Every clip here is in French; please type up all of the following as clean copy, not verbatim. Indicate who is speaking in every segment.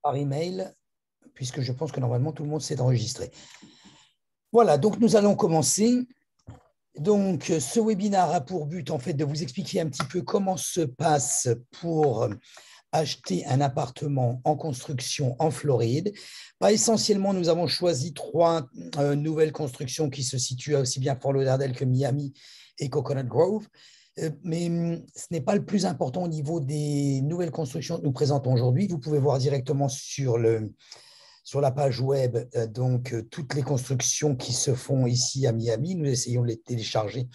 Speaker 1: par email, puisque je pense que normalement tout le monde s'est enregistré. Voilà, donc nous allons commencer. Donc, ce webinaire a pour but en fait de vous expliquer un petit peu comment se passe pour acheter un appartement en construction en Floride. Pas essentiellement, nous avons choisi trois nouvelles constructions qui se situent aussi bien Fort Lauderdale que Miami et Coconut Grove. Mais ce n'est pas le plus important au niveau des nouvelles constructions que nous présentons aujourd'hui. Vous pouvez voir directement sur la page web toutes les constructions qui se font ici à Miami. Nous essayons de les télécharger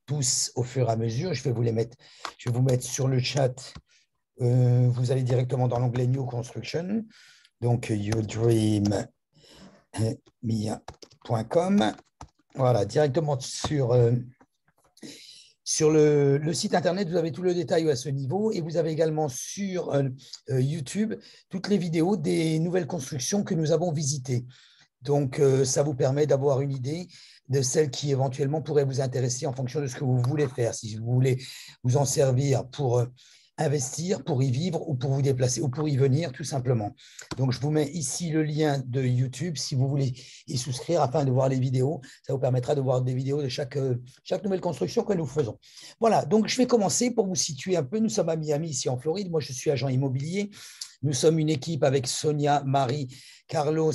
Speaker 1: tous au fur et à mesure. Je vais vous mettre sur le chat. Vous allez directement dans l'onglet New Construction, donc yourdreammia.com. Voilà, directement sur le site internet, vous avez tout le détail à ce niveau et vous avez également sur YouTube toutes les vidéos des nouvelles constructions que nous avons visitées. Donc, ça vous permet d'avoir une idée de celles qui éventuellement pourraient vous intéresser en fonction de ce que vous voulez faire. Si vous voulez vous en servir pour investir, pour y vivre ou pour vous déplacer ou pour y venir, tout simplement. Donc, je vous mets ici le lien de YouTube si vous voulez y souscrire afin de voir les vidéos. Ça vous permettra de voir des vidéos de chaque nouvelle construction que nous faisons. Voilà, donc je vais commencer pour vous situer un peu. Nous sommes à Miami, ici en Floride. Moi, je suis agent immobilier. Nous sommes une équipe avec Sonia, Marie, Carlos,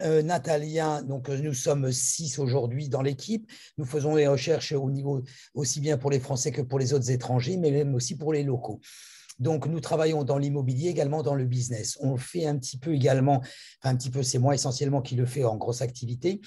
Speaker 1: Natalia, donc nous sommes 6 aujourd'hui dans l'équipe. Nous faisons des recherches au niveau aussi bien pour les Français que pour les autres étrangers, mais même aussi pour les locaux. Donc, nous travaillons dans l'immobilier, également dans le business. On le fait un petit peu également, enfin un petit peu, c'est moi essentiellement qui le fais en grosse activité.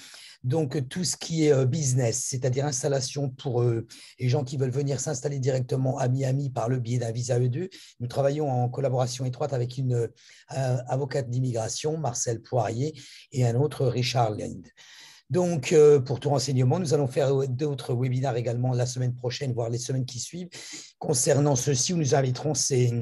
Speaker 1: Donc, tout ce qui est business, c'est-à-dire installation pour les gens qui veulent venir s'installer directement à Miami par le biais d'un visa E2. Nous travaillons en collaboration étroite avec une avocate d'immigration, Marcel Poirier, et un autre, Richard Lind. Donc, pour tout renseignement, nous allons faire d'autres webinaires également la semaine prochaine, voire les semaines qui suivent, concernant ceci, où nous inviterons ces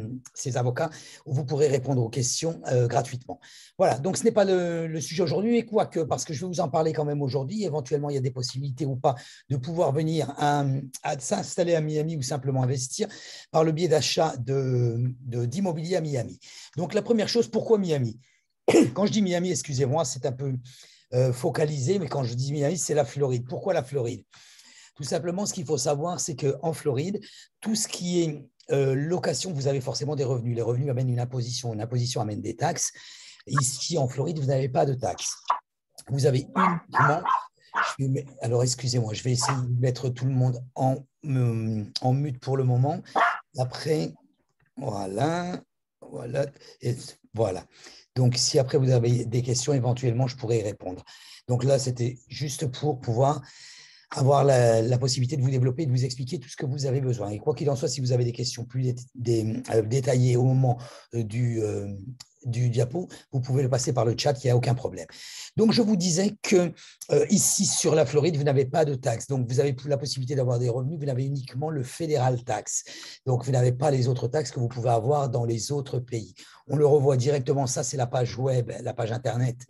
Speaker 1: avocats, où vous pourrez répondre aux questions gratuitement. Voilà, donc ce n'est pas le sujet aujourd'hui, mais quoique, parce que je vais vous en parler quand même aujourd'hui, éventuellement, il y a des possibilités ou pas de pouvoir venir à s'installer à Miami ou simplement investir par le biais d'achat d'immobilier à Miami. Donc, la première chose, pourquoi Miami? Quand je dis Miami, excusez-moi, c'est un peu focalisé, mais quand je dis Miami, c'est la Floride. Pourquoi la Floride? Tout simplement, ce qu'il faut savoir, c'est qu'en Floride, tout ce qui est location, vous avez forcément des revenus. Les revenus amènent une imposition. Une imposition amène des taxes. Ici, en Floride, vous n'avez pas de taxes. Vous avez uniquement… Alors, excusez-moi, je vais essayer de mettre tout le monde en mute pour le moment. Après, voilà. Et voilà. Donc, si après vous avez des questions, éventuellement, je pourrais y répondre. Donc là, c'était juste pour pouvoir avoir la possibilité de vous développer, de vous expliquer tout ce que vous avez besoin. Et quoi qu'il en soit, si vous avez des questions plus détaillées au moment du diapo, vous pouvez le passer par le chat, il n'y a aucun problème. Donc, je vous disais que ici, sur la Floride, vous n'avez pas de taxes. Donc, vous avez la possibilité d'avoir des revenus, vous avez uniquement le fédéral tax. Donc, vous n'avez pas les autres taxes que vous pouvez avoir dans les autres pays. On le revoit directement, ça, c'est la page web, la page Internet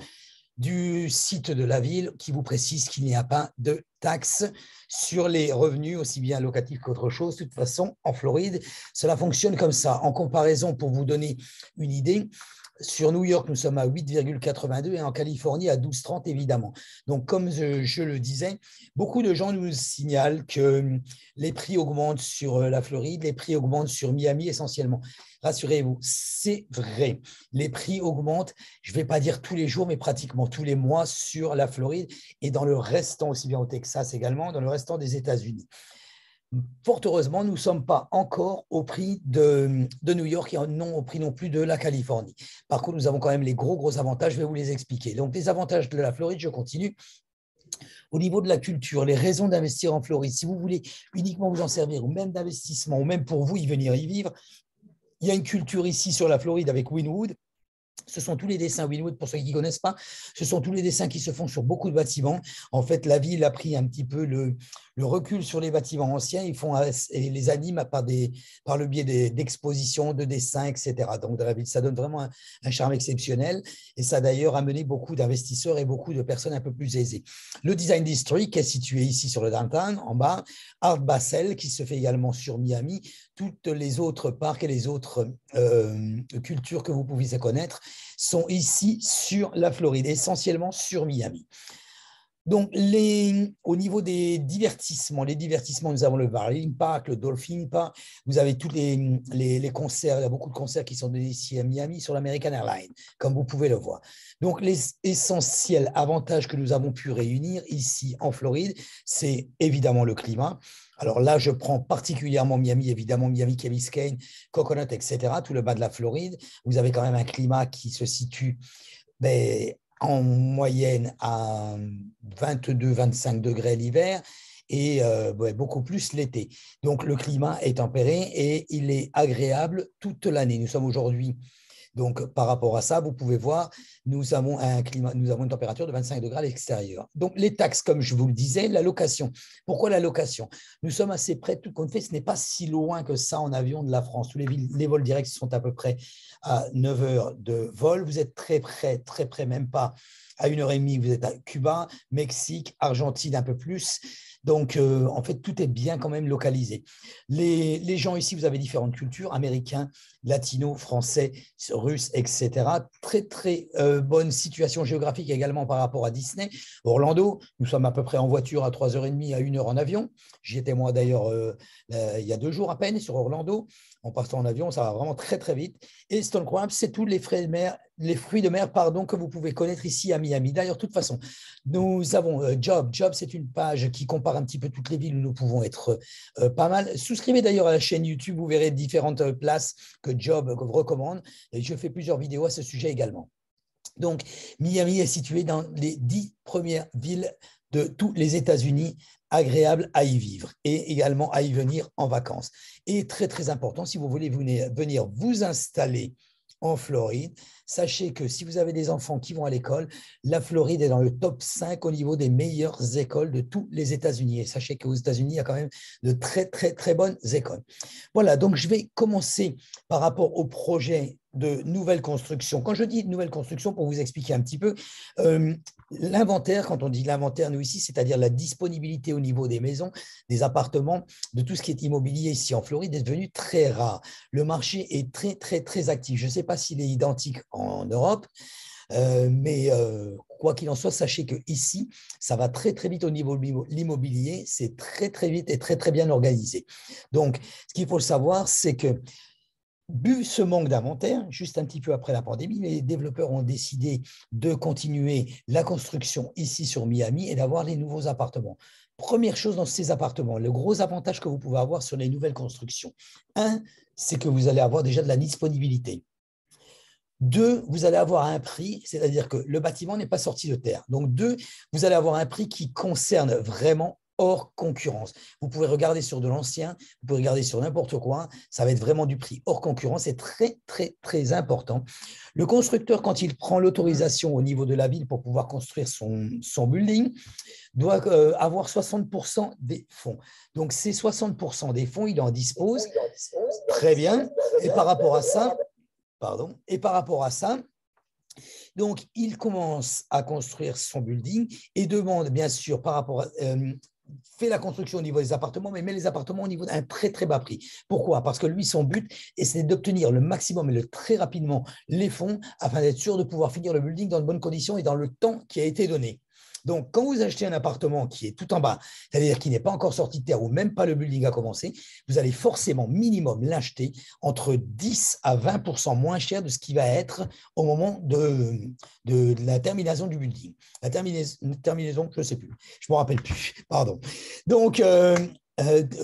Speaker 1: du site de la ville qui vous précise qu'il n'y a pas de taxes sur les revenus, aussi bien locatifs qu'autre chose. De toute façon, en Floride, cela fonctionne comme ça. En comparaison, pour vous donner une idée, sur New York, nous sommes à 8,82 et en Californie à 12,30 évidemment. Donc, comme je le disais, beaucoup de gens nous signalent que les prix augmentent sur la Floride, les prix augmentent sur Miami essentiellement. Rassurez-vous, c'est vrai. Les prix augmentent, je ne vais pas dire tous les jours, mais pratiquement tous les mois sur la Floride et dans le restant, aussi bien au Texas également, dans le restant des États-Unis. Fort heureusement, nous ne sommes pas encore au prix de New York et non au prix non plus de la Californie. Par contre, nous avons quand même les gros avantages, je vais vous les expliquer. Donc, les avantages de la Floride, je continue. Au niveau de la culture, les raisons d'investir en Floride, si vous voulez uniquement vous en servir, ou même d'investissement, ou même pour vous y venir y vivre, il y a une culture ici sur la Floride avec Wynwood. Ce sont tous les dessins Wynwood, pour ceux qui ne connaissent pas, ce sont tous les dessins qui se font sur beaucoup de bâtiments. En fait, la ville a pris un petit peu le recul sur les bâtiments anciens, et les animent par le biais d'expositions, de dessins, etc. Donc, dans la ville, ça donne vraiment un charme exceptionnel et ça a d'ailleurs amené beaucoup d'investisseurs et beaucoup de personnes un peu plus aisées. Le Design District, qui est situé ici sur le downtown, en bas, Art Basel, qui se fait également sur Miami, toutes les autres parcs et les autres cultures que vous pouvez connaître sont ici sur la Floride, essentiellement sur Miami. Donc, au niveau des divertissements, nous avons le Marlin Park, le Dolphin Park, vous avez tous les concerts, il y a beaucoup de concerts qui sont donnés ici à Miami sur l'American Airlines, comme vous pouvez le voir. Donc, les essentiels avantages que nous avons pu réunir ici en Floride, c'est évidemment le climat. Alors là, je prends particulièrement Miami, évidemment Miami, Key Biscayne, Coconut, etc., tout le bas de la Floride. Vous avez quand même un climat qui se situe en moyenne à 22-25 degrés l'hiver et beaucoup plus l'été. Donc, le climat est tempéré et il est agréable toute l'année. Nous sommes aujourd'hui, donc par rapport à ça, vous pouvez voir, nous avons une température de 25 degrés à l'extérieur. Donc, les taxes, comme je vous le disais, la location. Pourquoi la location? Nous sommes assez près, tout compte fait, ce n'est pas si loin que ça en avion de la France. Tous les vols directs sont à peu près à 9 heures de vol. Vous êtes très près, même pas à 1h30, vous êtes à Cuba, Mexique, Argentine un peu plus. Donc, en fait, tout est bien quand même localisé. Les gens ici, vous avez différentes cultures, américains, latinos, français, russes, etc. Très bonne situation géographique également par rapport à Disney. Orlando, nous sommes à peu près en voiture à 3h30 à 1h en avion. J'y étais moi d'ailleurs il y a 2 jours à peine sur Orlando. En partant en avion, ça va vraiment très vite. Et Stone Crab, c'est tous les fruits de mer que vous pouvez connaître ici à Miami. D'ailleurs, de toute façon, nous avons Job. Job, c'est une page qui compare un petit peu toutes les villes où nous pouvons être pas mal. Souscrivez d'ailleurs à la chaîne YouTube, vous verrez différentes places que Job recommande. Et je fais plusieurs vidéos à ce sujet également. Donc, Miami est situé dans les 10 premières villes de tous les États-Unis agréables à y vivre et également à y venir en vacances. Et très important, si vous voulez venir vous installer en Floride, sachez que si vous avez des enfants qui vont à l'école, la Floride est dans le top 5 au niveau des meilleures écoles de tous les États-Unis. Et sachez qu'aux États-Unis, il y a quand même de très bonnes écoles. Voilà, donc je vais commencer par rapport au projet de nouvelle construction. Quand je dis nouvelle construction, pour vous expliquer un petit peu, l'inventaire, quand on dit l'inventaire, nous ici, c'est-à-dire la disponibilité au niveau des maisons, des appartements, de tout ce qui est immobilier ici en Floride, est devenu très rare. Le marché est très actif. Je ne sais pas s'il est identique en Europe, mais quoi qu'il en soit, sachez qu'ici, ça va très vite au niveau de l'immobilier, c'est très vite et très bien organisé. Donc, ce qu'il faut savoir, c'est que vu ce manque d'inventaire, juste un petit peu après la pandémie, les développeurs ont décidé de continuer la construction ici sur Miami et d'avoir les nouveaux appartements. Première chose dans ces appartements, le gros avantage que vous pouvez avoir sur les nouvelles constructions. Un, c'est que vous allez avoir déjà de la disponibilité. Deux, vous allez avoir un prix, c'est-à-dire que le bâtiment n'est pas sorti de terre. Donc, deux, vous allez avoir un prix qui concerne vraiment hors concurrence. Vous pouvez regarder sur de l'ancien, vous pouvez regarder sur n'importe quoi, ça va être vraiment du prix hors concurrence, c'est très important. Le constructeur, quand il prend l'autorisation au niveau de la ville pour pouvoir construire son building, doit avoir 60% des fonds. Donc, ces 60% des fonds, il en dispose. Très bien. Et par rapport à ça, donc, il commence à construire son building et demande, bien sûr, fait la construction au niveau des appartements, mais met les appartements au niveau d'un très bas prix. Pourquoi? Parce que lui, son but, c'est d'obtenir le maximum et très rapidement les fonds afin d'être sûr de pouvoir finir le building dans de bonnes conditions et dans le temps qui a été donné. Donc, quand vous achetez un appartement qui est tout en bas, c'est-à-dire qui n'est pas encore sorti de terre ou même pas le building a commencé, vous allez forcément minimum l'acheter entre 10 à 20% moins cher de ce qui va être au moment de la termination du building. La terminaison, je ne sais plus, je ne me rappelle plus, pardon. Donc,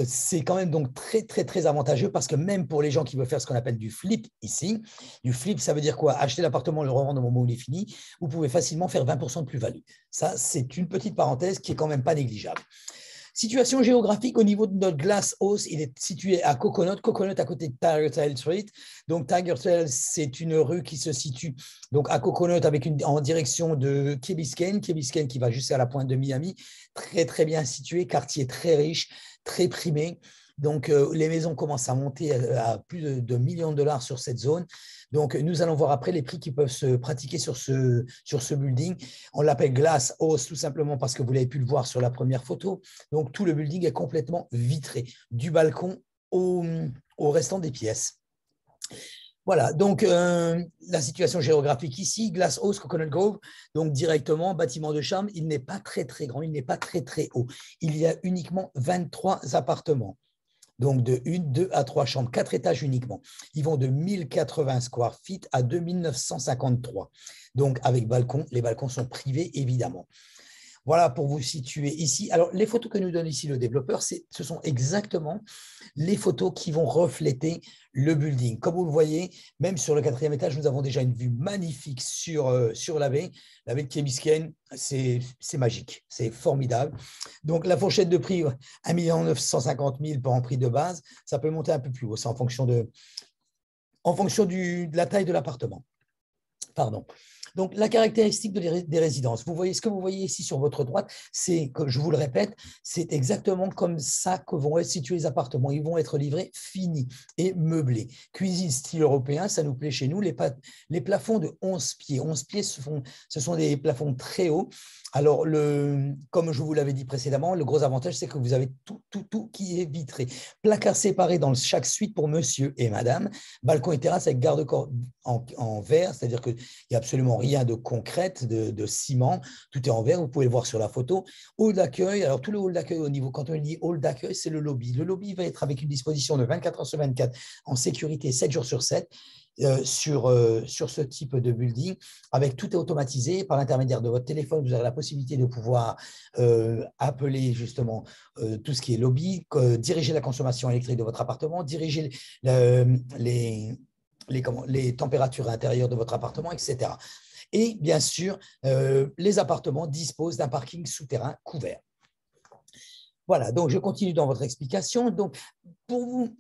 Speaker 1: c'est quand même donc très avantageux parce que même pour les gens qui veulent faire ce qu'on appelle du flip ici, du flip, ça veut dire quoi? Acheter l'appartement, le revendre au moment où il est fini, vous pouvez facilement faire 20% de plus-value. Ça, c'est une petite parenthèse qui est quand même pas négligeable. Situation géographique au niveau de notre Glass House, il est situé à Coconut à côté de Tiger Trail Street. Donc Tiger Trail, c'est une rue qui se situe donc à Coconut en direction de Key Biscayne qui va jusqu'à la pointe de Miami, très bien situé, quartier très riche, très primé. Donc, les maisons commencent à monter à plus de millions de dollars sur cette zone. Donc, nous allons voir après les prix qui peuvent se pratiquer sur ce building. On l'appelle Glass House tout simplement parce que vous l'avez pu le voir sur la première photo. Donc, tout le building est complètement vitré, du balcon au restant des pièces. Voilà, donc la situation géographique ici, Glass House, Coconut Grove, donc directement, bâtiment de charme, il n'est pas très très grand, il n'est pas très très haut. Il y a uniquement 23 appartements, donc de 1, 2 à 3 chambres, 4 étages uniquement. Ils vont de 1080 square feet à 2953. Donc avec balcon, les balcons sont privés évidemment. Voilà pour vous situer ici. Alors, les photos que nous donne ici le développeur, ce sont exactement les photos qui vont refléter le building. Comme vous le voyez, même sur le 4e étage, nous avons déjà une vue magnifique sur la baie. La baie de Key Biscayne, c'est magique, c'est formidable. Donc, la fourchette de prix, 1 950 000 pour un prix de base. Ça peut monter un peu plus haut, c'est en fonction de la taille de l'appartement. Pardon. Donc, la caractéristique des résidences, vous voyez ce que vous voyez ici sur votre droite, c'est que je vous le répète, c'est exactement comme ça que vont être situés les appartements. Ils vont être livrés finis et meublés. Cuisine style européen, ça nous plaît chez nous. Les plafonds de 11 pieds. 11 pieds, ce sont des plafonds très hauts. Alors, comme je vous l'avais dit précédemment, le gros avantage, c'est que vous avez tout qui est vitré. Placard séparé dans chaque suite pour monsieur et madame. Balcon et terrasse avec garde-corps en verre, c'est-à-dire qu'il n'y a absolument rien de concrète, de ciment, tout est en verre, vous pouvez le voir sur la photo. Hall d'accueil, alors tout le hall d'accueil au niveau, quand on dit hall d'accueil, c'est le lobby. Le lobby va être avec une disposition de 24 heures sur 24 en sécurité, 7 jours sur 7. Sur ce type de building, avec tout est automatisé par l'intermédiaire de votre téléphone, vous avez la possibilité de pouvoir appeler justement tout ce qui est lobby, diriger la consommation électrique de votre appartement, diriger les températures intérieures de votre appartement, etc. Et bien sûr, les appartements disposent d'un parking souterrain couvert. Voilà, donc je continue dans votre explication. Donc, pour vous,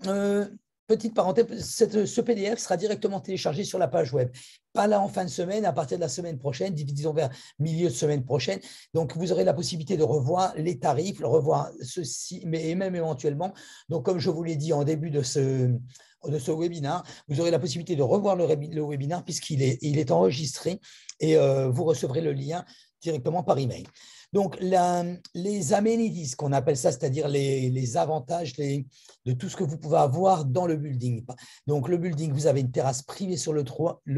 Speaker 1: petite parenthèse, ce PDF sera directement téléchargé sur la page web. Pas là en fin de semaine, à partir de la semaine prochaine, disons vers milieu de semaine prochaine. Donc, vous aurez la possibilité de revoir les tarifs, revoir ceci, mais même éventuellement. Donc, comme je vous l'ai dit en début de ce webinaire, vous aurez la possibilité de revoir le webinaire puisqu'il est enregistré et vous recevrez le lien directement par email. Donc, les amenities, qu'on appelle ça, c'est-à-dire les avantages de tout ce que vous pouvez avoir dans le building. Donc, le building, vous avez une terrasse privée sur le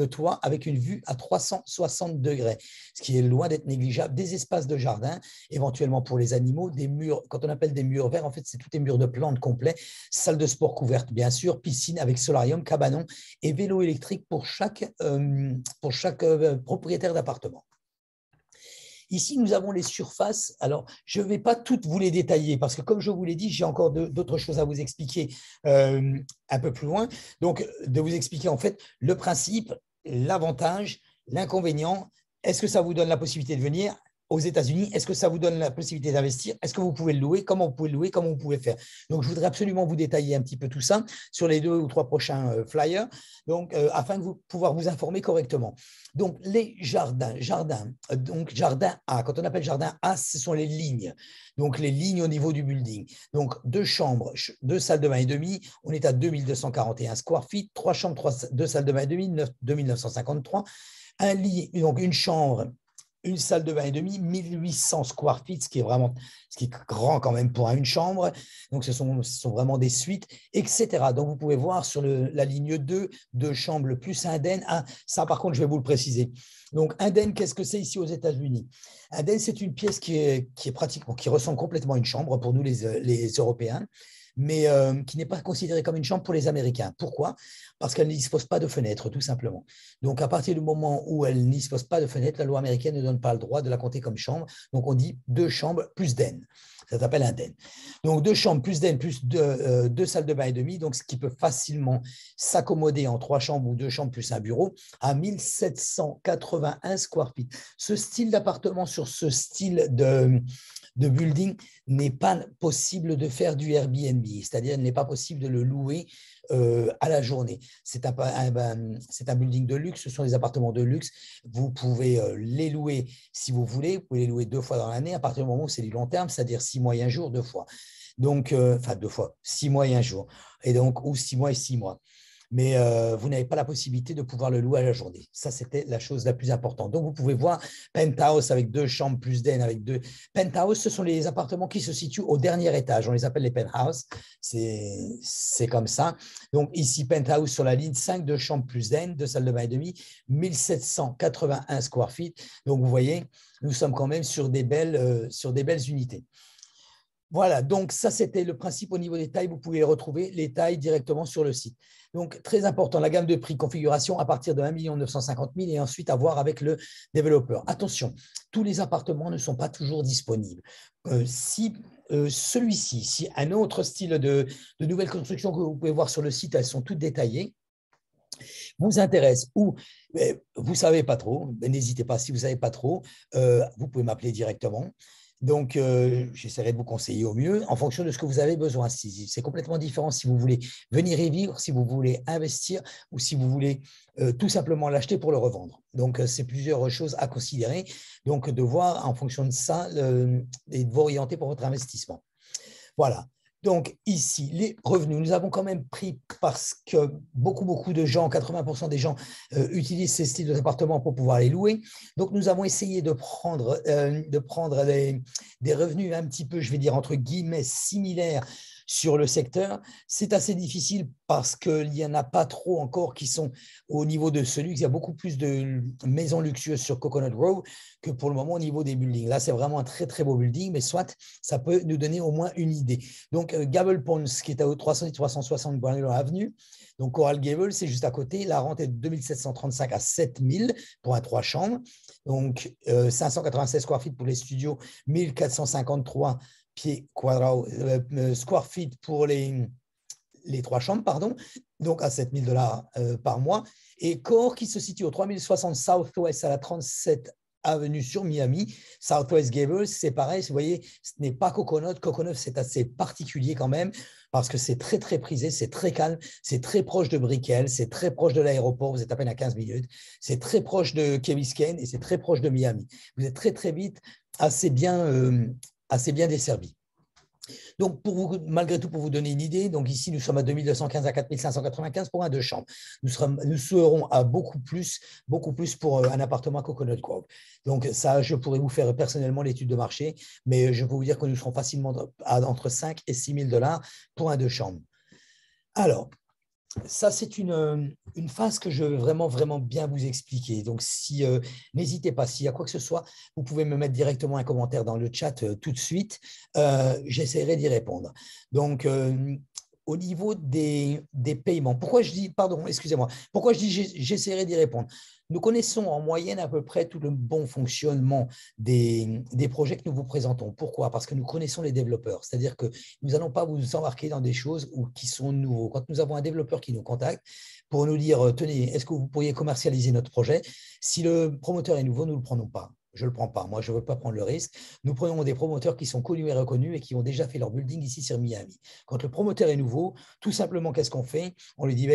Speaker 1: toit avec une vue à 360 degrés, ce qui est loin d'être négligeable. Des espaces de jardin, éventuellement pour les animaux, des murs, quand on appelle des murs verts, en fait, c'est tous les murs de plantes complets, salle de sport couverte, bien sûr, piscine avec solarium, cabanon et vélo électrique pour chaque propriétaire d'appartement. Ici, nous avons les surfaces. Alors, je ne vais pas toutes vous les détailler parce que, comme je vous l'ai dit, j'ai encore d'autres choses à vous expliquer un peu plus loin. Donc, de vous expliquer en fait le principe, l'avantage, l'inconvénient. Est-ce que ça vous donne la possibilité de venir aux États-Unis? Est-ce que ça vous donne la possibilité d'investir? Est-ce que vous pouvez le louer? Comment vous pouvez le louer? Comment vous pouvez faire? Donc, je voudrais absolument vous détailler un petit peu tout ça sur les 2 ou 3 prochains flyers, donc, afin de pouvoir vous informer correctement. Donc, les jardins. Donc, jardin A. Quand on appelle jardin A, ce sont les lignes. Donc, les lignes au niveau du building. Donc, 2 chambres, 2 salles de bain et demi. On est à 2241 square feet. 3 chambres, 2 salles de bain et demi, 2953. Un lit, donc une chambre, une salle de bain et demi, 1800 square feet, ce qui est grand quand même pour une chambre. Donc, ce sont vraiment des suites, etc. Donc, vous pouvez voir sur la ligne 2 chambres plus un den. Ça, par contre, je vais vous le préciser. Donc, un den, qu'est-ce que c'est ici aux États-Unis? Un den, c'est une pièce qui ressemble complètement à une chambre pour nous, les Européens, mais qui n'est pas considérée comme une chambre pour les Américains. Pourquoi? Parce qu'elle ne dispose pas de fenêtre, tout simplement. Donc, à partir du moment où elle ne dispose pas de fenêtre, la loi américaine ne donne pas le droit de la compter comme chambre. Donc, on dit 2 chambres plus den. Ça s'appelle un den. Donc, 2 chambres plus den plus 2 salles de bain et demi, donc ce qui peut facilement s'accommoder en 3 chambres ou 2 chambres plus un bureau, à 1781 square feet. Ce style d'appartement sur ce style de building n'est pas possible de faire du Airbnb, c'est-à-dire il n'est pas possible de le louer à la journée. C'est un building de luxe, ce sont des appartements de luxe. Vous pouvez les louer si vous voulez, vous pouvez les louer 2 fois dans l'année, à partir du moment où c'est du long terme, c'est-à-dire 6 mois et 1 jour, 2 fois. Donc, enfin 2 fois, 6 mois et 1 jour, et donc, ou 6 mois et 6 mois. mais vous n'avez pas la possibilité de pouvoir le louer à la journée. Ça, c'était la chose la plus importante. Donc, vous pouvez voir penthouse avec 2 chambres plus den avec 2. Penthouse, ce sont les appartements qui se situent au dernier étage. On les appelle les penthouses. C'est comme ça. Donc, ici, penthouse sur la ligne 5, 2 chambres plus den, 2 salles de bain et demi, 1781 square feet. Donc, vous voyez, nous sommes quand même sur des belles unités. Voilà, donc ça, c'était le principe au niveau des tailles. Vous pouvez retrouver les tailles directement sur le site. Donc, très important, la gamme de prix configuration à partir de 1 950 000 et ensuite à voir avec le développeur. Attention, tous les appartements ne sont pas toujours disponibles. Si celui-ci, si un autre style de nouvelle construction que vous pouvez voir sur le site, elles sont toutes détaillées, vous intéresse ou vous ne savez pas trop, n'hésitez pas, si vous ne savez pas trop, vous pouvez m'appeler directement. Donc, j'essaierai de vous conseiller au mieux en fonction de ce que vous avez besoin. C'est complètement différent si vous voulez venir y vivre, si vous voulez investir ou si vous voulez tout simplement l'acheter pour le revendre. Donc, c'est plusieurs choses à considérer. Donc, de voir en fonction de ça et de vous orienter pour votre investissement. Voilà. Donc, ici, les revenus, nous avons quand même pris parce que beaucoup de gens, 80% des gens utilisent ces styles d'appartements pour pouvoir les louer. Donc, nous avons essayé de prendre des revenus un petit peu, je vais dire, entre guillemets, similaires sur le secteur. C'est assez difficile parce qu'il n'y en a pas trop encore qui sont au niveau de ce luxe. Il y a beaucoup plus de maisons luxueuses sur Coconut Grove que pour le moment au niveau des buildings. Là, c'est vraiment un très, très beau building, mais soit ça peut nous donner au moins une idée. Donc, Gable Ponds, qui est à 360 Brownlow Avenue. Donc, Coral Gables, c'est juste à côté. La rente est de 2735 à 7000 pour un 3 chambres. Donc, 596 square feet pour les studios, 1453 pieds quadrats, square feet pour les 3 chambres, pardon, donc à 7 000 $ par mois. Et Core, qui se situe au 3060 Southwest à la 37 avenue sur Miami, Southwest Gables, c'est pareil, vous voyez, ce n'est pas Coconut. Coconut, c'est assez particulier quand même, parce que c'est très, très prisé, c'est très calme, c'est très proche de Brickell, c'est très proche de l'aéroport, vous êtes à peine à 15 minutes, c'est très proche de Key Biscayne et c'est très proche de Miami. Vous êtes très, très vite assez bien desservi. Donc, malgré tout, pour vous donner une idée, donc ici, nous sommes à 2215 à 4595 pour un 2 chambres. Nous serons à beaucoup plus pour un appartement à Coconut Grove. Donc, ça, je pourrais vous faire personnellement l'étude de marché, mais je peux vous dire que nous serons facilement à entre 5 et 6 000 $ pour un 2 chambres. Alors, ça, c'est une phase que je veux vraiment bien vous expliquer. Donc, n'hésitez pas, s'il y a quoi que ce soit, vous pouvez me mettre directement un commentaire dans le chat tout de suite. J'essaierai d'y répondre. Donc, au niveau des paiements, pourquoi je dis j'essaierai d'y répondre? Nous connaissons en moyenne à peu près tout le bon fonctionnement des projets que nous vous présentons. Pourquoi? Parce que nous connaissons les développeurs. C'est-à-dire que nous n'allons pas vous embarquer dans des choses qui sont nouveaux. Quand nous avons un développeur qui nous contacte pour nous dire, tenez, est-ce que vous pourriez commercialiser notre projet? Si le promoteur est nouveau, nous ne le prenons pas. Je ne le prends pas. Moi, je ne veux pas prendre le risque. Nous prenons des promoteurs qui sont connus et reconnus et qui ont déjà fait leur building ici sur Miami. Quand le promoteur est nouveau, tout simplement, qu'est-ce qu'on fait? On lui dit,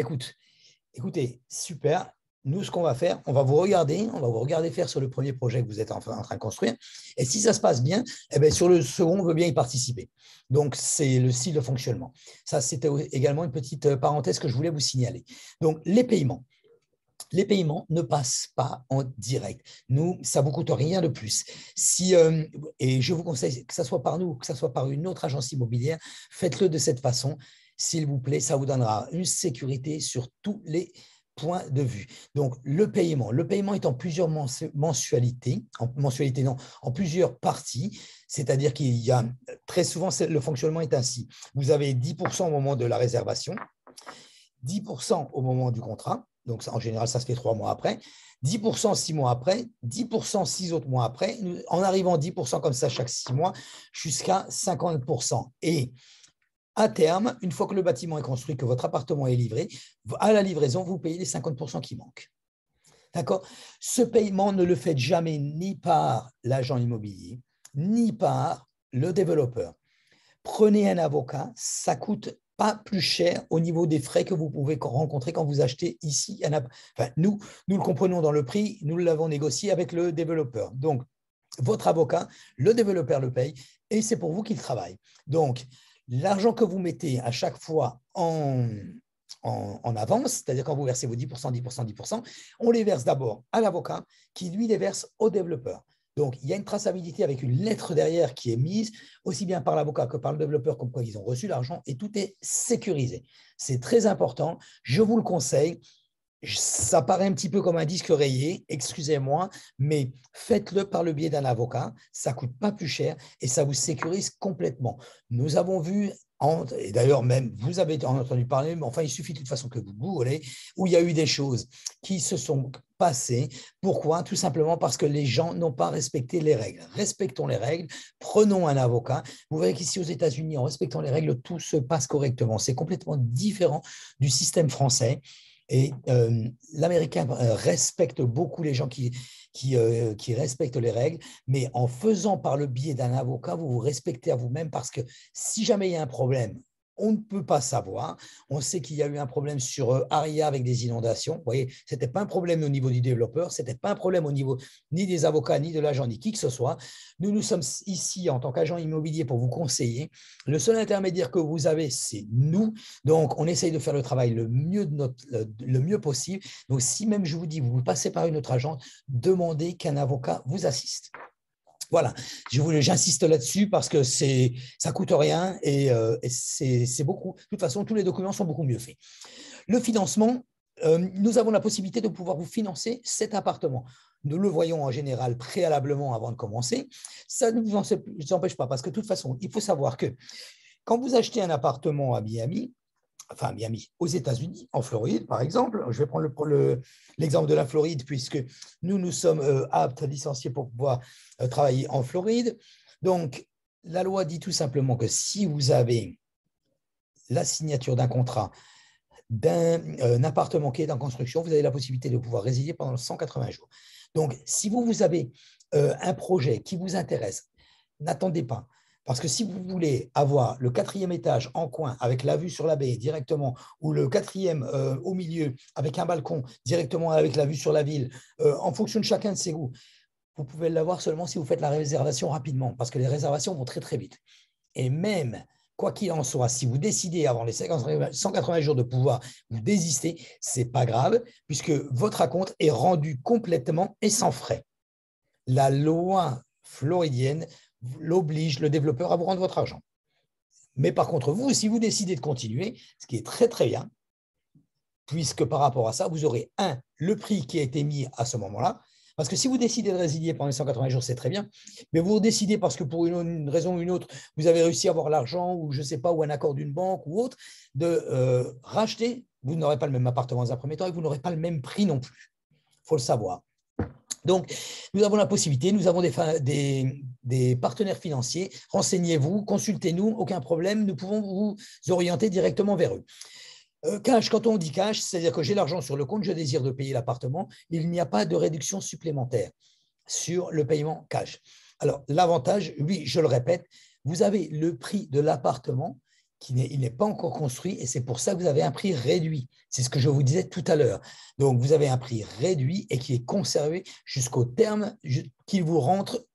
Speaker 1: écoutez, super. Nous, ce qu'on va faire, on va vous regarder faire sur le premier projet que vous êtes en train de construire. Et si ça se passe bien, sur le second, on veut bien y participer. Donc, c'est le style de fonctionnement. Ça, c'était également une petite parenthèse que je voulais vous signaler. Donc, les paiements. Les paiements ne passent pas en direct. Nous, ça ne vous coûte rien de plus. Et je vous conseille, que ce soit par nous, que ce soit par une autre agence immobilière, faites-le de cette façon. S'il vous plaît, ça vous donnera une sécurité sur tous les points de vue. Donc, le paiement est en plusieurs mensualités, en plusieurs parties, c'est-à-dire qu'il y a très souvent, le fonctionnement est ainsi. Vous avez 10% au moment de la réservation, 10% au moment du contrat, donc ça, en général, ça se fait 3 mois après, 10% 6 mois après, 10% 6 autres mois après, en arrivant 10% comme ça chaque 6 mois, jusqu'à 50%. Et à terme, une fois que le bâtiment est construit, que votre appartement est livré, à la livraison, vous payez les 50% qui manquent. D'accord? Ce paiement, ne le faites jamais ni par l'agent immobilier, ni par le développeur. Prenez un avocat, ça coûte pas plus cher au niveau des frais que vous pouvez rencontrer quand vous achetez ici. Enfin, nous le comprenons dans le prix, nous l'avons négocié avec le développeur. Donc, votre avocat, le développeur le paye et c'est pour vous qu'il travaille. Donc, l'argent que vous mettez à chaque fois en avance, c'est-à-dire quand vous versez vos 10%, 10%, 10%, on les verse d'abord à l'avocat qui, lui, les verse au développeur. Donc, il y a une traçabilité avec une lettre derrière qui est mise, aussi bien par l'avocat que par le développeur, comme quoi ils ont reçu l'argent, et tout est sécurisé. C'est très important, je vous le conseille. Ça paraît un petit peu comme un disque rayé, excusez-moi, mais faites-le par le biais d'un avocat, ça ne coûte pas plus cher et ça vous sécurise complètement. Nous avons vu, et d'ailleurs même vous avez entendu parler, mais enfin il suffit de toute façon que vous googlez, où il y a eu des choses qui se sont passées. Pourquoi? Tout simplement parce que les gens n'ont pas respecté les règles. Respectons les règles, prenons un avocat. Vous verrez qu'ici aux États-Unis, en respectant les règles, tout se passe correctement. C'est complètement différent du système français. Et l'Américain respecte beaucoup les gens qui respectent les règles, mais en faisant par le biais d'un avocat, vous vous respectez à vous-même parce que si jamais il y a un problème, on ne peut pas savoir. On sait qu'il y a eu un problème sur Aria avec des inondations. Vous voyez, ce n'était pas un problème au niveau du développeur, ce n'était pas un problème au niveau ni des avocats, ni de l'agent, ni qui que ce soit. Nous sommes ici en tant qu'agent immobilier pour vous conseiller. Le seul intermédiaire que vous avez, c'est nous. Donc, on essaye de faire le travail le mieux possible. Donc, si même je vous dis, vous passez par une autre agence, demandez qu'un avocat vous assiste. Voilà, j'insiste là-dessus parce que ça ne coûte rien et c'est beaucoup. De toute façon, tous les documents sont beaucoup mieux faits. Le financement, nous avons la possibilité de pouvoir vous financer cet appartement. Nous le voyons en général préalablement avant de commencer. Ça ne vous empêche pas parce que de toute façon, il faut savoir que quand vous achetez un appartement à Miami, enfin Miami, aux États-Unis, en Floride, par exemple. Je vais prendre l'exemple de la Floride, puisque nous sommes aptes à licencier pour pouvoir travailler en Floride. Donc, la loi dit tout simplement que si vous avez la signature d'un contrat d'un appartement qui est en construction, vous avez la possibilité de pouvoir résider pendant 180 jours. Donc, si vous avez un projet qui vous intéresse, n'attendez pas. Parce que si vous voulez avoir le 4e étage en coin avec la vue sur la baie directement, ou le 4e au milieu avec un balcon directement avec la vue sur la ville, en fonction de chacun de ses goûts, vous pouvez l'avoir seulement si vous faites la réservation rapidement, parce que les réservations vont très très vite. Et même, quoi qu'il en soit, si vous décidez avant les 180 jours de pouvoir vous désister, ce n'est pas grave, puisque votre acompte est rendu complètement et sans frais. La loi floridienne l'oblige le développeur à vous rendre votre argent. Mais par contre, vous, si vous décidez de continuer, ce qui est très très bien, puisque par rapport à ça, vous aurez le prix qui a été mis à ce moment-là, parce que si vous décidez de résilier pendant les 180 jours, c'est très bien, mais vous décidez parce que pour une raison ou une autre, vous avez réussi à avoir l'argent ou je ne sais pas, ou un accord d'une banque ou autre, de racheter, vous n'aurez pas le même appartement dans un premier temps et vous n'aurez pas le même prix non plus. Il faut le savoir. Donc, nous avons la possibilité, nous avons des partenaires financiers. Renseignez-vous, consultez-nous, aucun problème, nous pouvons vous orienter directement vers eux. Cash, quand on dit cash, c'est-à-dire que j'ai l'argent sur le compte, je désire de payer l'appartement, il n'y a pas de réduction supplémentaire sur le paiement cash. Alors, l'avantage, oui, je le répète, vous avez le prix de l'appartement il n'est pas encore construit et c'est pour ça que vous avez un prix réduit. C'est ce que je vous disais tout à l'heure. Donc, vous avez un prix réduit et qui est conservé jusqu'au terme qu'il vous rentre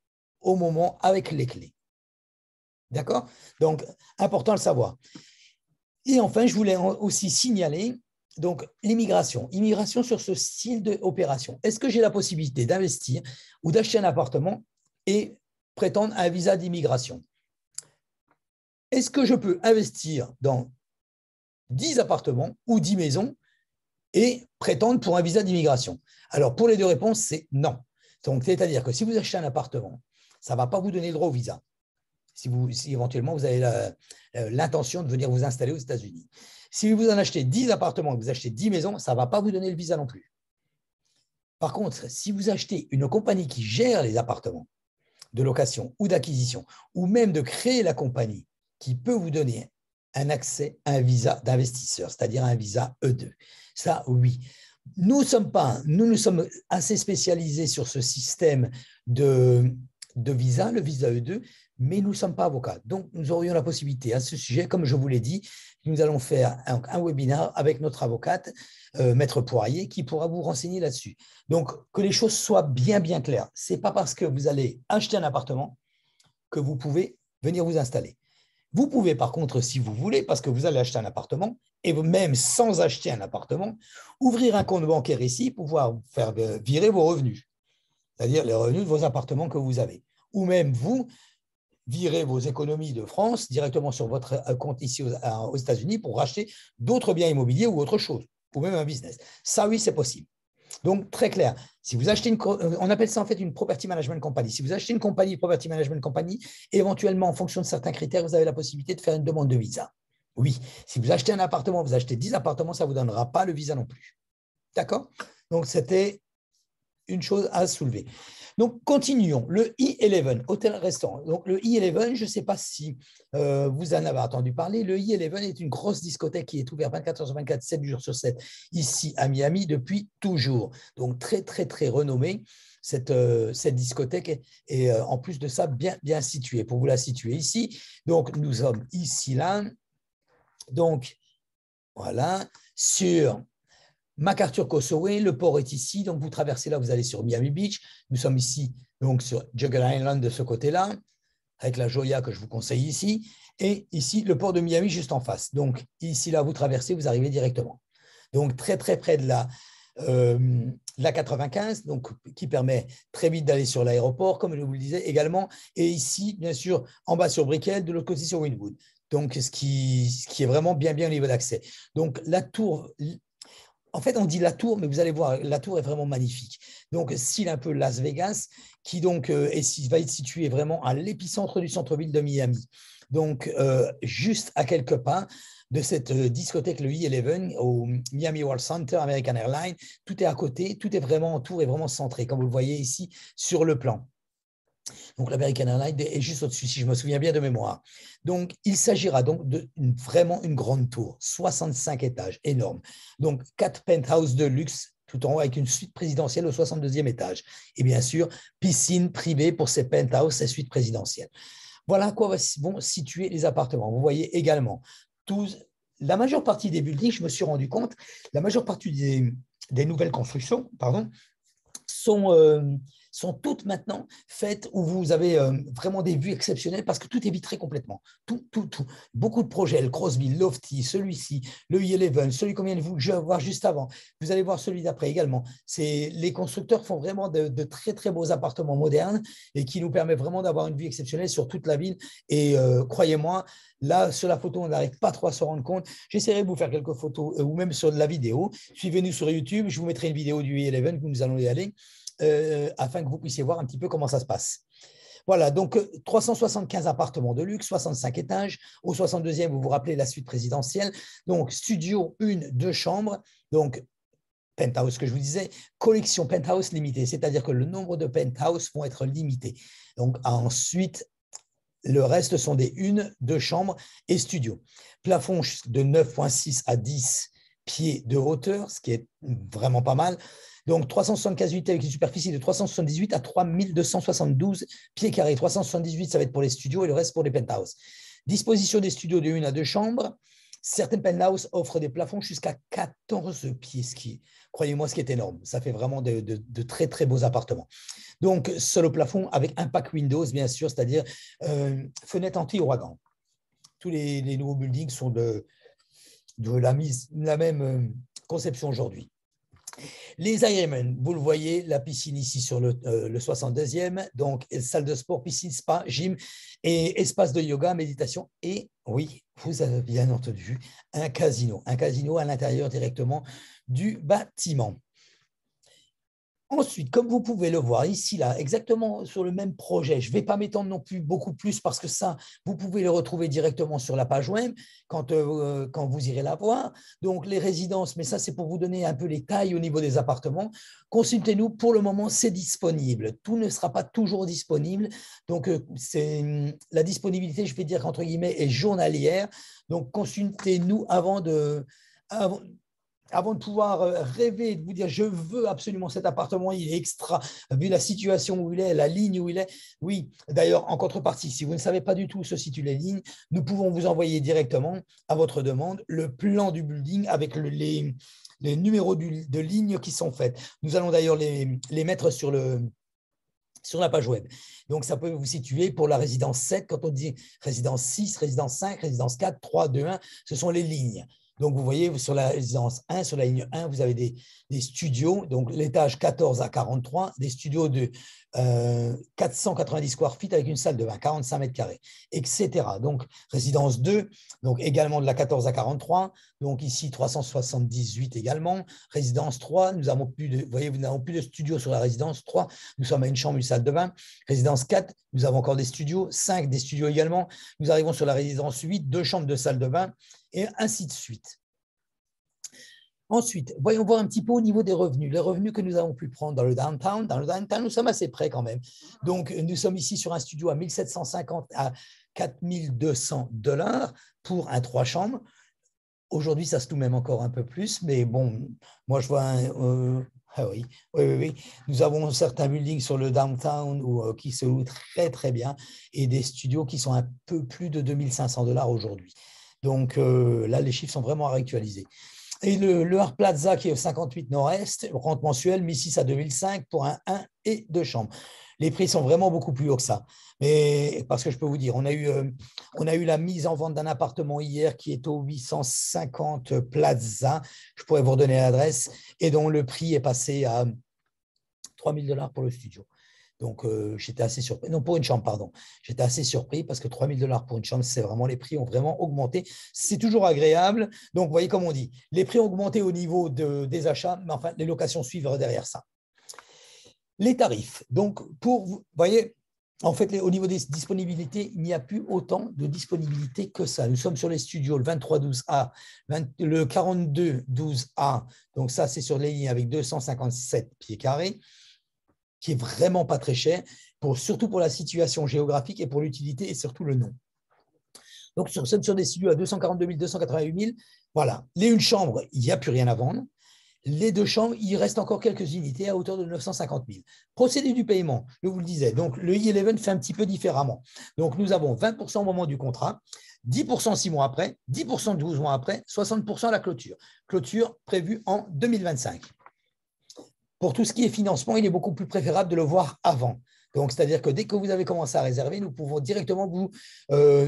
Speaker 1: au moment avec les clés. D'accord? Donc, important de le savoir. Et enfin, je voulais aussi signaler donc l'immigration. Immigration sur ce style d'opération. Est-ce que j'ai la possibilité d'investir ou d'acheter un appartement et prétendre à un visa d'immigration? Est-ce que je peux investir dans 10 appartements ou 10 maisons et prétendre pour un visa d'immigration? Alors, pour les deux réponses, c'est non. Donc, c'est-à-dire que si vous achetez un appartement, ça ne va pas vous donner le droit au visa. Si éventuellement vous avez l'intention de venir vous installer aux États-Unis. Si vous en achetez 10 appartements et vous achetez 10 maisons, ça ne va pas vous donner le visa non plus. Par contre, si vous achetez une compagnie qui gère les appartements de location ou d'acquisition, ou même de créer la compagnie qui peut vous donner un accès à un visa d'investisseur, c'est-à-dire un visa E2. Ça, oui. Nous sommes assez spécialisés sur ce système de visa, le visa E2, mais nous ne sommes pas avocats. Donc, nous aurions la possibilité à ce sujet, comme je vous l'ai dit, nous allons faire un webinaire avec notre avocate, Maître Poirier, qui pourra vous renseigner là-dessus. Donc, que les choses soient bien, bien claires. Ce n'est pas parce que vous allez acheter un appartement que vous pouvez venir vous installer. Vous pouvez par contre, si vous voulez, parce que vous allez acheter un appartement, et même sans acheter un appartement, ouvrir un compte bancaire ici pour pouvoir faire virer vos revenus, c'est-à-dire les revenus de vos appartements que vous avez. Ou même vous, virer vos économies de France directement sur votre compte ici aux États-Unis pour racheter d'autres biens immobiliers ou autre chose, ou même un business. Ça, oui, c'est possible. Donc, très clair, si vous achetez on appelle ça en fait une property management company. Si vous achetez une compagnie, property management company, éventuellement, en fonction de certains critères, vous avez la possibilité de faire une demande de visa. Oui, si vous achetez un appartement, vous achetez 10 appartements, ça ne vous donnera pas le visa non plus. D'accord? Donc, c'était une chose à soulever. Donc, continuons. Le E11, hôtel-restaurant. Donc, le E11, je ne sais pas si vous en avez entendu parler. Le E11 est une grosse discothèque qui est ouverte 24 heures sur 24, 7 jours sur 7, ici à Miami, depuis toujours. Donc, très, très, très renommée. Cette discothèque est en plus de ça bien, bien située. Pour vous la situer ici, donc nous sommes ici, là. Donc, voilà, sur MacArthur Causeway, le port est ici, donc vous traversez là, vous allez sur Miami Beach. Nous sommes ici, donc sur Jekyll Island de ce côté-là, avec la Joya que je vous conseille ici, et ici, le port de Miami juste en face. Donc ici, là, vous traversez, vous arrivez directement. Donc très, très près de la 95, donc, qui permet très vite d'aller sur l'aéroport, comme je vous le disais également, et ici, bien sûr, en bas sur Brickell, de l'autre côté sur Wynwood. Donc, ce qui est vraiment bien, bien au niveau d'accès. Donc, la tour... En fait, on dit la tour, mais vous allez voir, la tour est vraiment magnifique. Donc, style un peu Las Vegas, qui donc va être situé vraiment à l'épicentre du centre-ville de Miami. Donc, juste à quelques pas de cette discothèque, le E11, au Miami World Center, American Airlines. Tout est à côté, tout est vraiment, tout est vraiment centré, comme vous le voyez ici sur le plan. Donc, l'American Airlines est juste au-dessus, si je me souviens bien de mémoire. Donc, il s'agira donc de vraiment une grande tour, 65 étages, énorme. Donc, 4 penthouses de luxe tout en haut avec une suite présidentielle au 62e étage. Et bien sûr, piscine privée pour ces penthouses, ces suites présidentielles. Voilà à quoi vont situer les appartements. Vous voyez également, la majeure partie des buildings, je me suis rendu compte, la majeure partie des nouvelles constructions, pardon, sont toutes maintenant faites où vous avez vraiment des vues exceptionnelles parce que tout est vitré complètement. Tout. Beaucoup de projets, le Crosby, le Lofty, celui-ci, le E11, celui qu'on vient de vous voir juste avant. Vous allez voir celui d'après également. Les constructeurs font vraiment de très, très beaux appartements modernes et qui nous permettent vraiment d'avoir une vue exceptionnelle sur toute la ville. Et croyez-moi, là, sur la photo, on n'arrive pas trop à se rendre compte. J'essaierai de vous faire quelques photos ou même sur de la vidéo. Suivez-nous sur YouTube. Je vous mettrai une vidéo du E11 où nous allons y aller. Afin que vous puissiez voir un petit peu comment ça se passe. Voilà, donc 375 appartements de luxe, 65 étages. Au 62e, vous vous rappelez la suite présidentielle. Donc, studio, 2 chambres. Donc, penthouse, que je vous disais, collection penthouse limitée, c'est-à-dire que le nombre de penthouse vont être limités. Donc, ensuite, le reste sont des 2 chambres et studio. Plafond de 9,6 à 10 pieds de hauteur, ce qui est vraiment pas mal. Donc, 375 unités avec une superficie de 378 à 3272 pieds carrés. 378, ça va être pour les studios et le reste pour les penthouses. Disposition des studios de 1 à 2 chambres. Certaines penthouses offrent des plafonds jusqu'à 14 pieds, ce qui, croyez-moi, ce qui est énorme. Ça fait vraiment de très, très beaux appartements. Donc, seul au plafond avec impact windows, bien sûr, c'est-à-dire fenêtre anti-ouragan. Tous les nouveaux buildings sont de la même conception aujourd'hui. Les Ironman, vous le voyez, la piscine ici sur le 62e, donc salle de sport, piscine, spa, gym et espace de yoga, méditation et, oui, vous avez bien entendu, un casino à l'intérieur directement du bâtiment. Ensuite, comme vous pouvez le voir ici, là, exactement sur le même projet, je ne vais pas m'étendre non plus beaucoup plus parce que ça, vous pouvez le retrouver directement sur la page web quand vous irez la voir. Donc, les résidences, mais ça, c'est pour vous donner un peu les tailles au niveau des appartements. Consultez-nous, pour le moment, c'est disponible. Tout ne sera pas toujours disponible. Donc, la disponibilité, je vais dire, entre guillemets, est journalière. Donc, consultez-nous avant de pouvoir rêver, de vous dire je veux absolument cet appartement, il est extra, vu la situation où il est, la ligne où il est. Oui, d'ailleurs, en contrepartie, si vous ne savez pas du tout où se situent les lignes, nous pouvons vous envoyer directement, à votre demande, le plan du building avec les numéros de lignes qui sont faites. Nous allons d'ailleurs les mettre sur sur la page web. Donc, ça peut vous situer pour la résidence 7, quand on dit résidence 6, résidence 5, résidence 4, 3, 2, 1, ce sont les lignes. Donc, vous voyez, sur la résidence 1, sur la ligne 1, vous avez des studios, donc l'étage 14 à 43, des studios de 490 square feet avec une salle de bain, 45 mètres carrés, etc. Donc, résidence 2, donc également de la 14 à 43, donc ici 378 également. Résidence 3, nous avons plus de, vous voyez, nous n'avons plus de studios sur la résidence 3, nous sommes à une chambre, une salle de bain. Résidence 4, nous avons encore des studios, 5 des studios également. Nous arrivons sur la résidence 8, 2 chambres, 2 salles de bain, et ainsi de suite. Ensuite, voyons voir un petit peu au niveau des revenus. Les revenus que nous avons pu prendre dans le downtown. Dans le downtown, nous sommes assez près quand même. Donc, nous sommes ici sur un studio à 1750 à 4200 $ pour un 3 chambres. Aujourd'hui, ça se loue même encore un peu plus, mais bon, moi je vois ah oui, oui. Nous avons certains buildings sur le downtown qui se louent très très bien et des studios qui sont un peu plus de 2500 $ aujourd'hui. Donc là, les chiffres sont vraiment à réactualiser. Et le Art Plaza qui est au 58 Nord-Est, rente mensuelle 1600 à 2005 pour un 1 et 2 chambres. Les prix sont vraiment beaucoup plus hauts que ça. Mais parce que je peux vous dire, on a eu la mise en vente d'un appartement hier qui est au 850 Plaza, je pourrais vous redonner l'adresse, et dont le prix est passé à 3000 $ pour le studio. Donc, j'étais assez surpris. Non, pour une chambre, pardon. J'étais assez surpris parce que 3000 $ pour une chambre, c'est vraiment, les prix ont vraiment augmenté. C'est toujours agréable. Donc, vous voyez, comme on dit, les prix ont augmenté au niveau des achats, mais enfin, les locations suivent derrière ça. Les tarifs. Donc, vous voyez, en fait, au niveau des disponibilités, il n'y a plus autant de disponibilité que ça. Nous sommes sur les studios, le 2312A, le 4212A. Donc, ça, c'est sur les lignes avec 257 pieds carrés, qui est vraiment pas très cher, surtout pour la situation géographique et pour l'utilité et surtout le nom. Donc, nous sommes sur des studios à 242 000, 288 000. Voilà. Les une chambre, il n'y a plus rien à vendre. Les 2 chambres, il reste encore quelques unités à hauteur de 950 000. Procédé du paiement, je vous le disais. Donc, le E11 fait un petit peu différemment. Donc, nous avons 20% au moment du contrat, 10% 6 mois après, 10% 12 mois après, 60% à la clôture. Clôture prévue en 2025. Pour tout ce qui est financement, il est beaucoup plus préférable de le voir avant. Donc, c'est-à-dire que dès que vous avez commencé à réserver, nous pouvons directement vous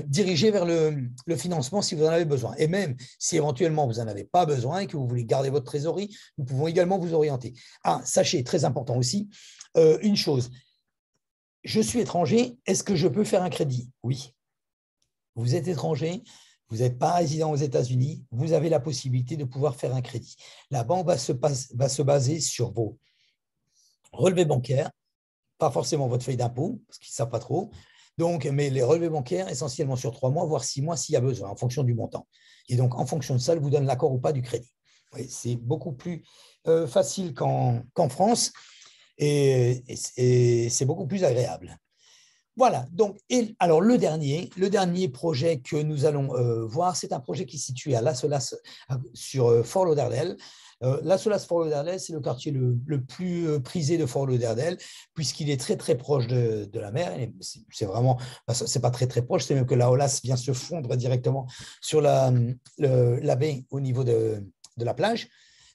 Speaker 1: diriger vers le financement si vous en avez besoin. Et même si éventuellement vous n'en avez pas besoin et que vous voulez garder votre trésorerie, nous pouvons également vous orienter. Ah, sachez, très important aussi, une chose. Je suis étranger, est-ce que je peux faire un crédit? Oui. Vous êtes étranger, vous n'êtes pas résident aux États-Unis, vous avez la possibilité de pouvoir faire un crédit. La banque va se baser sur vos relevés bancaires, pas forcément votre feuille d'impôt, parce qu'ils ne savent pas trop. Donc, mais les relevés bancaires, essentiellement sur 3 mois, voire 6 mois s'il y a besoin, en fonction du montant. Et donc, en fonction de ça, elle vous donne l'accord ou pas du crédit. C'est beaucoup plus facile qu'en France et c'est beaucoup plus agréable. Voilà, donc, alors le dernier projet que nous allons voir, c'est un projet qui est situé à La Solace, sur Fort Lauderdale. La Solace Fort Lauderdale, c'est le quartier le plus prisé de Fort Lauderdale, puisqu'il est très très proche de la mer. C'est vraiment, c'est pas très très proche, c'est même que la Holasse vient se fondre directement sur la baie au niveau de la plage.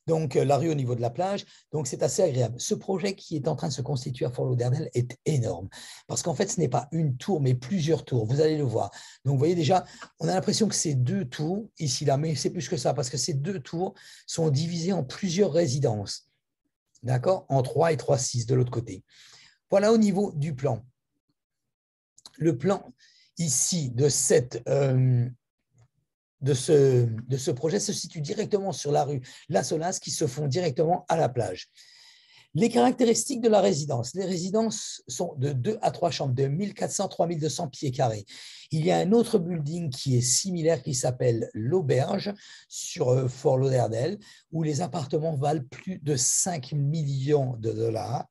Speaker 1: Donc, la rue au niveau de la plage. Donc, c'est assez agréable. Ce projet qui est en train de se constituer à Fort Lauderdale est énorme parce qu'en fait, ce n'est pas une tour, mais plusieurs tours. Vous allez le voir. Donc, vous voyez déjà, on a l'impression que c'est 2 tours ici, là, mais c'est plus que ça parce que ces 2 tours sont divisées en plusieurs résidences. D'accord? En 3 et 3,6 de l'autre côté. Voilà au niveau du plan. Le plan ici de ce projet se situe directement sur la rue La Solace qui se fond directement à la plage. Les caractéristiques de la résidence. Les résidences sont de 2 à 3 chambres, de 1400 à 3200 pieds carrés. Il y a un autre building qui est similaire qui s'appelle l'Auberge sur Fort Lauderdale où les appartements valent plus de 5 millions de dollars.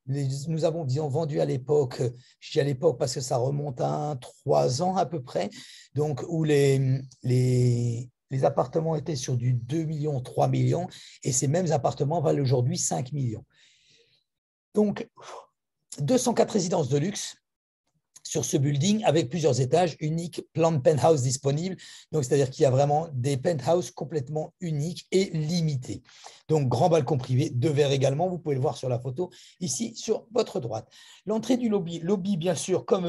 Speaker 1: Nous avons vendu à l'époque, je dis à l'époque parce que ça remonte à 3 ans à peu près, donc où les appartements étaient sur du 2 millions, 3 millions, et ces mêmes appartements valent aujourd'hui 5 millions. Donc, 204 résidences de luxe, sur ce building avec plusieurs étages, unique plan de penthouse disponible. Donc, c'est-à-dire qu'il y a vraiment des penthouses complètement uniques et limités. Donc, grand balcon privé, 2 verres également. Vous pouvez le voir sur la photo ici sur votre droite. L'entrée du lobby, bien sûr, comme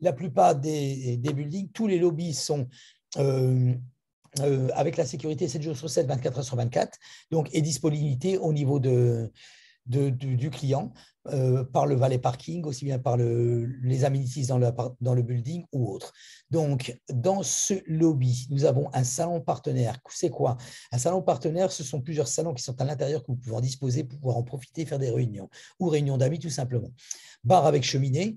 Speaker 1: la plupart des buildings, tous les lobbies sont avec la sécurité 7 jours sur 7, 24 heures sur 24, donc, et disponibilité au niveau du client par le valet parking, aussi bien par les amenities dans le building ou autre. Donc, dans ce lobby, nous avons un salon partenaire. C'est quoi? Un salon partenaire, ce sont plusieurs salons qui sont à l'intérieur que vous pouvez en disposer pour pouvoir en profiter, faire des réunions ou réunions d'amis tout simplement. Bar avec cheminée.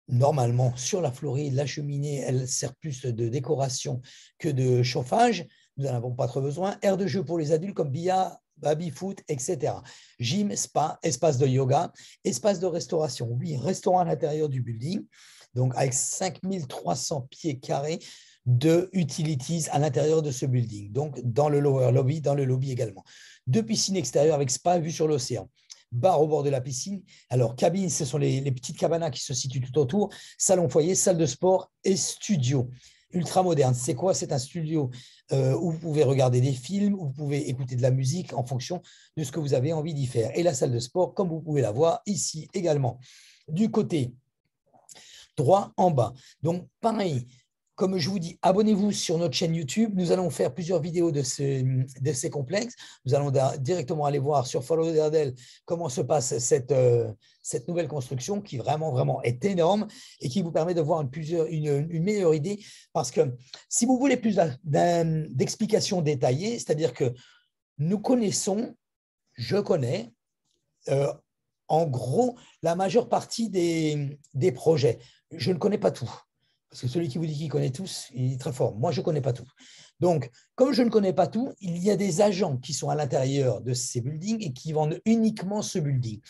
Speaker 1: Normalement, sur la Floride, la cheminée, elle sert plus de décoration que de chauffage. Nous n'en avons pas trop besoin. Aire de jeu pour les adultes comme billard, baby-foot, etc. Gym, spa, espace de yoga, espace de restauration. Oui, restaurant à l'intérieur du building, donc avec 5300 pieds carrés de utilities à l'intérieur de ce building. Donc, dans le lower lobby, dans le lobby également. 2 piscines extérieures avec spa vue sur l'océan. Bar au bord de la piscine. Alors, cabines, ce sont les petites cabanas qui se situent tout autour. Salon foyer, salle de sport et studio. Ultra moderne. C'est quoi? C'est un studio où vous pouvez regarder des films, où vous pouvez écouter de la musique en fonction de ce que vous avez envie d'y faire. Et la salle de sport, comme vous pouvez la voir ici également. Du côté droit en bas. Donc, pareil, comme je vous dis, abonnez-vous sur notre chaîne YouTube. Nous allons faire plusieurs vidéos de ces complexes. Nous allons directement aller voir sur Fort Lauderdale comment se passe cette nouvelle construction qui vraiment, vraiment est énorme et qui vous permet de voir une meilleure idée. Parce que si vous voulez plus d'explications détaillées, c'est-à-dire que nous connaissons, je connais, en gros, la majeure partie des projets. Je ne connais pas tout. Parce que celui qui vous dit qu'il connaît tous, il est très fort. Moi, je ne connais pas tout. Donc, comme je ne connais pas tout, il y a des agents qui sont à l'intérieur de ces buildings et qui vendent uniquement ce building.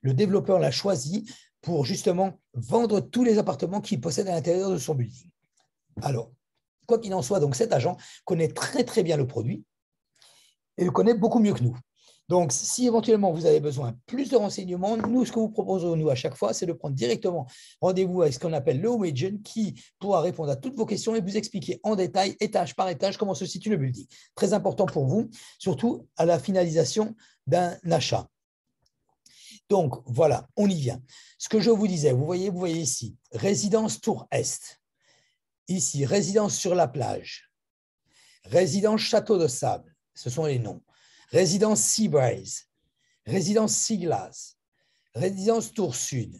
Speaker 1: Le développeur l'a choisi pour justement vendre tous les appartements qu'il possède à l'intérieur de son building. Alors, quoi qu'il en soit, donc cet agent connaît très, très bien le produit et le connaît beaucoup mieux que nous. Donc, si éventuellement vous avez besoin de plus de renseignements, nous, ce que vous proposons, nous, à chaque fois, c'est de prendre directement rendez-vous avec ce qu'on appelle le Home Agent qui pourra répondre à toutes vos questions et vous expliquer en détail, étage par étage, comment se situe le building. Très important pour vous, surtout à la finalisation d'un achat. Donc, voilà, on y vient. Ce que je vous disais, vous voyez ici, résidence Tour Est. Ici, résidence sur la plage. Résidence Château de Sable. Ce sont les noms. Résidence Seabreeze, résidence Seaglass, résidence Tour Sud,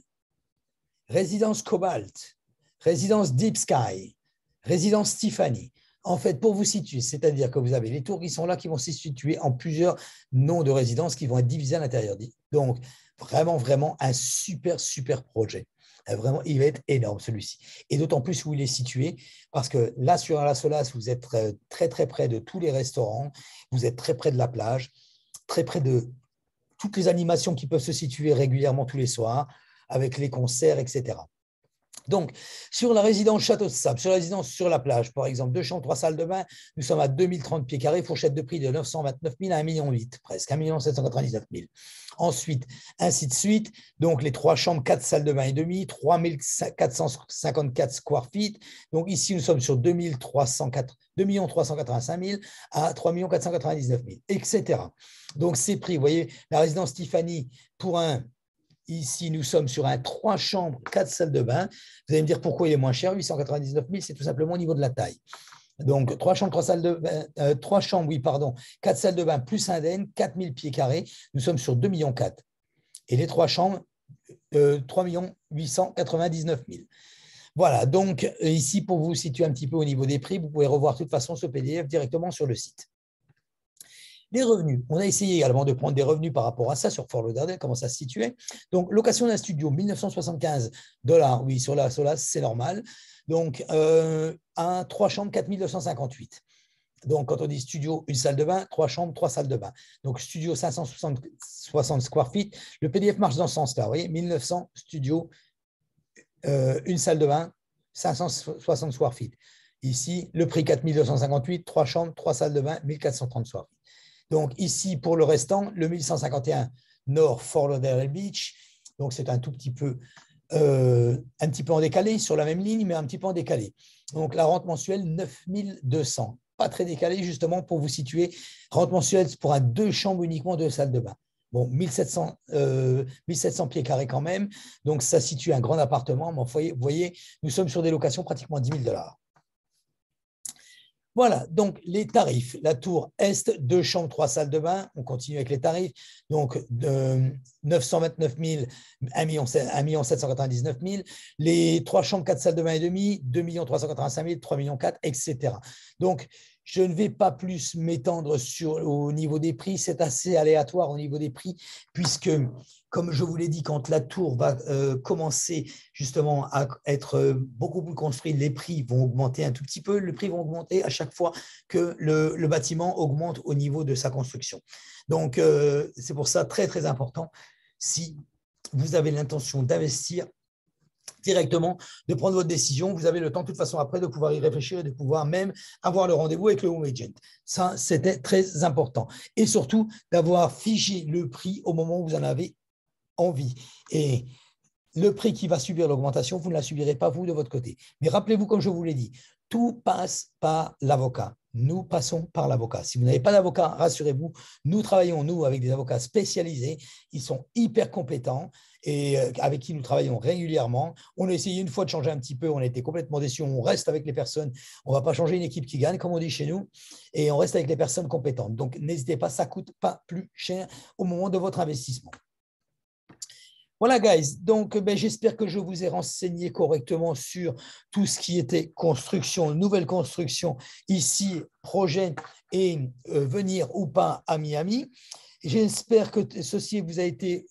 Speaker 1: résidence Cobalt, résidence Deep Sky, résidence Tiffany. En fait, pour vous situer, c'est-à-dire que vous avez les tours qui sont là, qui vont se situer en plusieurs noms de résidences qui vont être divisés à l'intérieur. Donc, vraiment, vraiment un super, super projet. Vraiment, il va être énorme celui-ci. Et d'autant plus où il est situé, parce que là, sur la Solace, vous êtes très, très près de tous les restaurants, vous êtes très près de la plage, très près de toutes les animations qui peuvent se situer régulièrement tous les soirs, avec les concerts, etc. Donc, sur la résidence Château de Sable, sur la résidence sur la plage, par exemple, 2 chambres, 3 salles de bain, nous sommes à 2030 pieds carrés, fourchette de prix de 929 000 à 1,8 million, presque 1 799 000. Ensuite, ainsi de suite, donc les 3 chambres, 4 salles de bain et demi, 3 454 square feet. Donc ici, nous sommes sur 2 385 000 à 3 499 000, etc. Donc, ces prix, vous voyez, la résidence Tiffany pour ici, nous sommes sur un 3 chambres, 4 salles de bain. Vous allez me dire pourquoi il est moins cher, 899 000, c'est tout simplement au niveau de la taille. Donc, 3 chambres, 3 salles de bain, 3 chambres, 4 salles de bain plus un den, 4 000 pieds carrés. Nous sommes sur 2,4 millions. Et les 3 chambres, 3 899 000. Voilà, donc ici, pour vous situer un petit peu au niveau des prix, vous pouvez revoir de toute façon ce PDF directement sur le site. Les revenus, on a essayé également de prendre des revenus par rapport à ça sur Fort Lauderdale, comment ça se situait. Donc, location d'un studio, 1975 $, oui, sur la Solace, c'est normal. Donc, un 3 chambres, 4 258. Donc, quand on dit studio, une salle de bain, 3 chambres, 3 salles de bain. Donc, studio 560 square feet. Le PDF marche dans ce sens-là, vous voyez, 1900 studio, une salle de bain, 560 square feet. Ici, le prix 4 258, 3 chambres, 3 salles de bain, 1430 square feet. Donc, ici, pour le restant, le 1151 Nord Fort Lauderdale Beach. Donc, c'est un tout petit peu un petit peu en décalé, sur la même ligne, mais un petit peu en décalé. Donc, la rente mensuelle, 9200. Pas très décalé, justement, pour vous situer. Rente mensuelle pour un 2 chambres uniquement, 2 salles de bain. Bon, 1700 pieds carrés quand même. Donc, ça situe un grand appartement. Mais vous voyez, nous sommes sur des locations pratiquement 10 000 $. Voilà, donc les tarifs. La tour Est, 2 chambres, 3 salles de bain. On continue avec les tarifs. Donc, 929 000, 1 799 000. Les 3 chambres, 4 salles de bain et demi, 2 385 000, 3 400 000, etc. Donc, je ne vais pas plus m'étendre au niveau des prix. C'est assez aléatoire au niveau des prix, puisque, comme je vous l'ai dit, quand la tour va commencer justement à être beaucoup plus construite, les prix vont augmenter un tout petit peu. Les prix vont augmenter à chaque fois que le bâtiment augmente au niveau de sa construction. Donc, c'est pour ça très, très important, si vous avez l'intention d'investir directement, de prendre votre décision. Vous avez le temps, de toute façon, après, de pouvoir y réfléchir et de pouvoir même avoir le rendez-vous avec le home agent. Ça, c'était très important. Et surtout, d'avoir figé le prix au moment où vous en avez envie. Et le prix qui va subir l'augmentation, vous ne la subirez pas, vous, de votre côté. Mais rappelez-vous, comme je vous l'ai dit, tout passe par l'avocat. Nous passons par l'avocat. Si vous n'avez pas d'avocat, rassurez-vous, nous travaillons, nous, avec des avocats spécialisés. Ils sont hyper compétents et avec qui nous travaillons régulièrement. On a essayé une fois de changer un petit peu, on a été complètement déçus. On reste avec les personnes. On ne va pas changer une équipe qui gagne, comme on dit chez nous, et on reste avec les personnes compétentes. Donc, n'hésitez pas, ça ne coûte pas plus cher au moment de votre investissement. Voilà, guys. Donc, j'espère que je vous ai renseigné correctement sur tout ce qui était construction, nouvelle construction ici, projet et venir ou pas à Miami. J'espère que ceci vous a été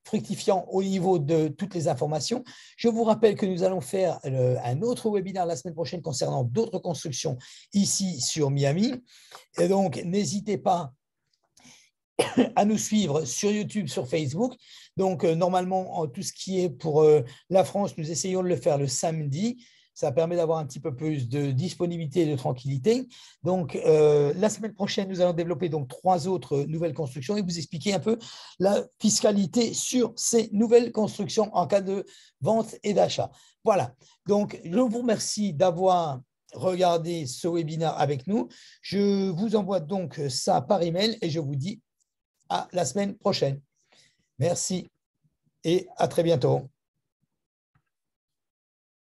Speaker 1: fructifiant au niveau de toutes les informations. Je vous rappelle que nous allons faire un autre webinaire la semaine prochaine concernant d'autres constructions ici sur Miami. Et donc, n'hésitez pas à nous suivre sur YouTube, sur Facebook. Donc, normalement, tout ce qui est pour la France, nous essayons de le faire le samedi. Ça permet d'avoir un petit peu plus de disponibilité et de tranquillité. Donc, la semaine prochaine, nous allons développer donc 3 autres nouvelles constructions et vous expliquer un peu la fiscalité sur ces nouvelles constructions en cas de vente et d'achat. Voilà. Donc, je vous remercie d'avoir regardé ce webinaire avec nous. Je vous envoie donc ça par email et je vous dis à la semaine prochaine. Merci et à très bientôt.